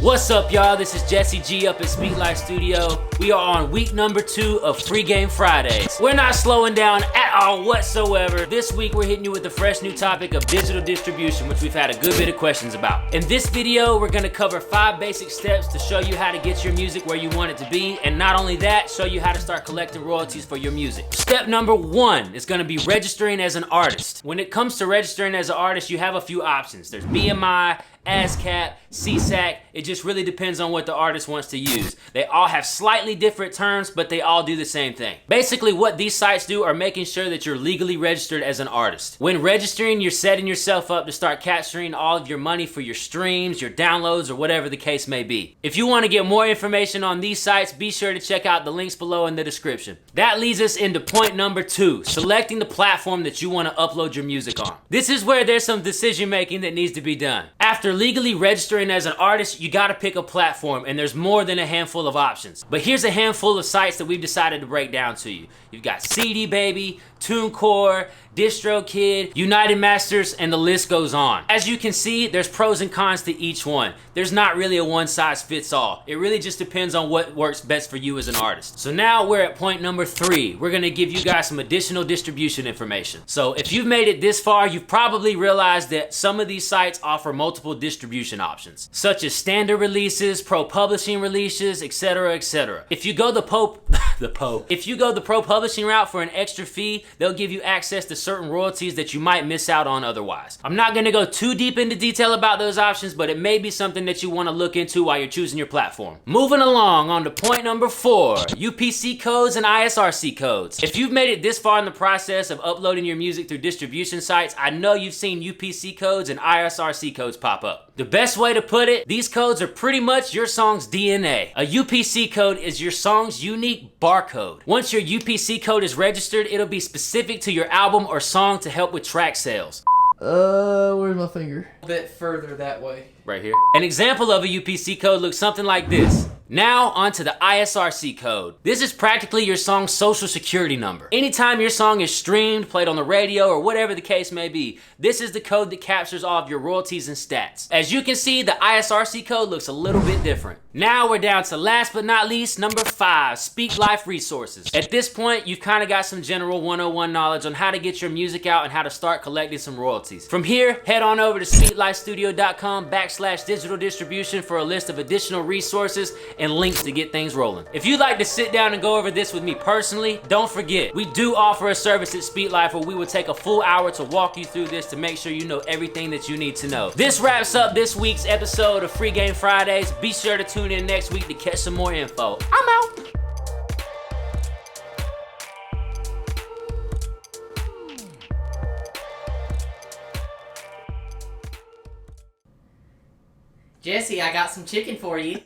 What's up, y'all? This is Jessie G up at Speedlife Studio. We are on week number 2 of Free Game Fridays. We're not slowing down at all whatsoever. This week we're hitting you with a fresh new topic of digital distribution, which we've had a good bit of questions about. In this video, we're gonna cover 5 basic steps to show you how to get your music where you want it to be, and not only that, show you how to start collecting royalties for your music. Step number 1 is gonna be registering as an artist. When it comes to registering as an artist, you have a few options. There's BMI, ASCAP, SESAC. It just really depends on what the artist wants to use. They all have slightly different terms, but they all do the same thing. Basically, what these sites do are making sure that you're legally registered as an artist. When registering, you're setting yourself up to start capturing all of your money for your streams, your downloads, or whatever the case may be. If you want to get more information on these sites, be sure to check out the links below in the description. That leads us into point number 2, selecting the platform that you want to upload your music on. This is where there's some decision making that needs to be done. After legally registering as an artist, you gotta pick a platform, and there's more than a handful of options. But here's a handful of sites that we've decided to break down to you. You've got CD Baby, TuneCore, DistroKid, United Masters, and the list goes on. As you can see, there's pros and cons to each one. There's not really a one size fits all. It really just depends on what works best for you as an artist. So now we're at point number 3. We're gonna give you guys some additional distribution information. So if you've made it this far, you've probably realized that some of these sites offer multiple distribution options, such as standard releases, pro publishing releases, etc., etc. If you go the pro publishing route for an extra fee, they'll give you access to certain royalties that you might miss out on otherwise. I'm not gonna go too deep into detail about those options, but it may be something that you wanna look into while you're choosing your platform. Moving along on to point number 4, UPC codes and ISRC codes. If you've made it this far in the process of uploading your music through distribution sites, I know you've seen UPC codes and ISRC codes pop up. The best way to put it, these codes are pretty much your song's DNA. A UPC code is your song's unique barcode. Once your UPC code is registered, it'll be specific to your album or song to help with track sales. Where's my finger? A bit further that way. Right here. An example of a UPC code looks something like this. Now onto the ISRC code. This is practically your song's social security number. Anytime your song is streamed, played on the radio, or whatever the case may be, this is the code that captures all of your royalties and stats. As you can see, the ISRC code looks a little bit different. Now we're down to last but not least, number 5, Speaklife resources. At this point, you've kind of got some general 101 knowledge on how to get your music out and how to start collecting some royalties. From here, head on over to speedlifestudio.com/digital distribution for a list of additional resources and links to get things rolling. If you'd like to sit down and go over this with me personally, don't forget, we do offer a service at Speedlife where we will take a full hour to walk you through this to make sure you know everything that you need to know. This wraps up this week's episode of Free Game Fridays. Be sure to tune in next week to catch some more info. I'm out. Jessie, I got some chicken for you.